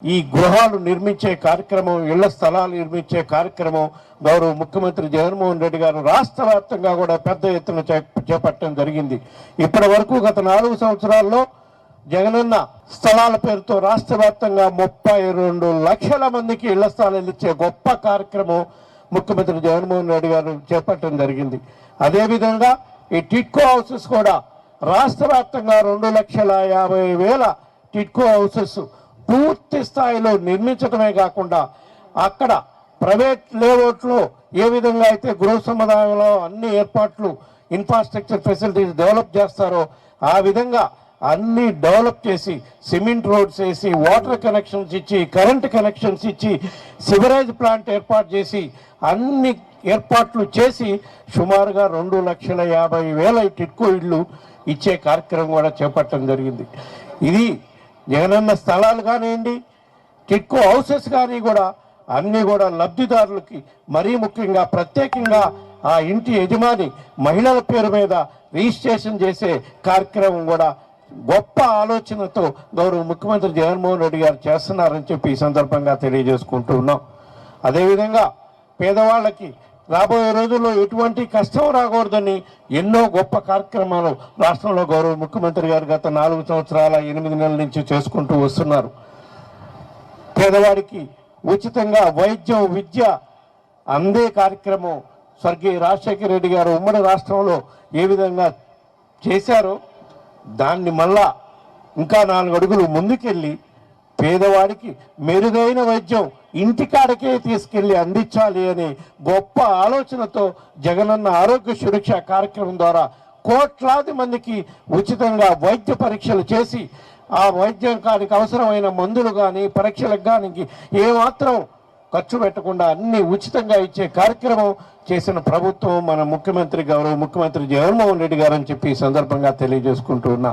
ఈ గృహాలు నిర్మించే కార్యక్రమం, ఇళ్ల స్థలాలు నిర్మించే కార్యక్రమం గౌరవ ముఖ్యమంత్రి జగన్మోహన్ రెడ్డి గారు రాష్ట్ర వ్యాప్తంగా కూడా పెద్ద ఎత్తున చేపట్టడం జరిగింది. ఇప్పటి వరకు గత 4 సంవత్సరాల్లో జగనన్న స్థలాల పేరుతో రాష్ట్ర వ్యాప్తంగా 32 లక్షల మందికి ఇళ్ల స్థలాలు ఇచ్చే గొప్ప కార్యక్రమం ముఖ్యమంత్రి జగన్మోహన్ రెడ్డి గారు చేపట్టడం జరిగింది. అదేవిధంగా ఈ టిట్కో హౌసెస్ కూడా రాష్ట్ర వ్యాప్తంగా 2,50,000 టిట్కో హౌసెస్ పూర్తి స్థాయిలో నిర్మించడమే కాకుండా అక్కడ ప్రైవేట్ లేఅవుట్లో ఏ విధంగా అయితే గృహ సముదాయంలో అన్ని ఏర్పాట్లు, ఇన్ఫ్రాస్ట్రక్చర్ ఫెసిలిటీస్ డెవలప్ చేస్తారో ఆ విధంగా అన్ని డెవలప్ చేసి సిమెంట్ రోడ్స్ వేసి, వాటర్ కనెక్షన్స్ ఇచ్చి, కరెంట్ కనెక్షన్స్ ఇచ్చి, సివరేజ్ ప్లాంట్ ఏర్పాటు చేసి అన్ని ఏర్పాట్లు చేసి సుమారుగా 2,50,000 టిట్కో ఇళ్ళు ఇచ్చే కార్యక్రమం కూడా చేపట్టడం జరిగింది. ఇది జగనన్న స్థలాలు కానివ్వండి, టిట్కో హౌసెస్ కానీ కూడా అన్నీ కూడా లబ్ధిదారులకి, మరీ ముఖ్యంగా ప్రత్యేకంగా ఆ ఇంటి యజమాని మహిళల పేరు మీద రిజిస్ట్రేషన్ చేసే కార్యక్రమం కూడా గొప్ప ఆలోచనతో గౌరవ ముఖ్యమంత్రి జగన్మోహన్ రెడ్డి గారు చేస్తున్నారని చెప్పి ఈ సందర్భంగా తెలియజేసుకుంటూ ఉన్నాం. అదేవిధంగా పేదవాళ్ళకి రాబోయే రోజుల్లో ఎటువంటి కష్టం రాకూడదని ఎన్నో గొప్ప కార్యక్రమాలు రాష్ట్రంలో గౌరవ ముఖ్యమంత్రి గారు గత 4 సంవత్సరాల 8 నెలల నుంచి చేసుకుంటూ వస్తున్నారు. పేదవాడికి ఉచితంగా వైద్యం, విద్య అందే కార్యక్రమం స్వర్గీయ రాజశేఖర రెడ్డి గారు ఉమ్మడి రాష్ట్రంలో ఏ విధంగా చేశారో దాన్ని మళ్ళా ఇంకా 4 అడుగులు ముందుకెళ్ళి పేదవాడికి మెరుగైన వైద్యం ఇంటికాడకే తీసుకెళ్లి అందించాలి అనే గొప్ప ఆలోచనతో జగనన్న ఆరోగ్య సురక్ష కార్యక్రమం ద్వారా కోట్లాది మందికి ఉచితంగా వైద్య పరీక్షలు చేసి ఆ వైద్యానికి అవసరమైన మందులు కానీ, పరీక్షలకు కానీ ఏమాత్రం ఖర్చు పెట్టకుండా అన్ని ఉచితంగా ఇచ్చే కార్యక్రమం చేసిన ప్రభుత్వం మన ముఖ్యమంత్రి, గౌరవ ముఖ్యమంత్రి జగన్మోహన్ రెడ్డి గారు అని చెప్పి ఈ సందర్భంగా తెలియజేసుకుంటూ ఉన్నా.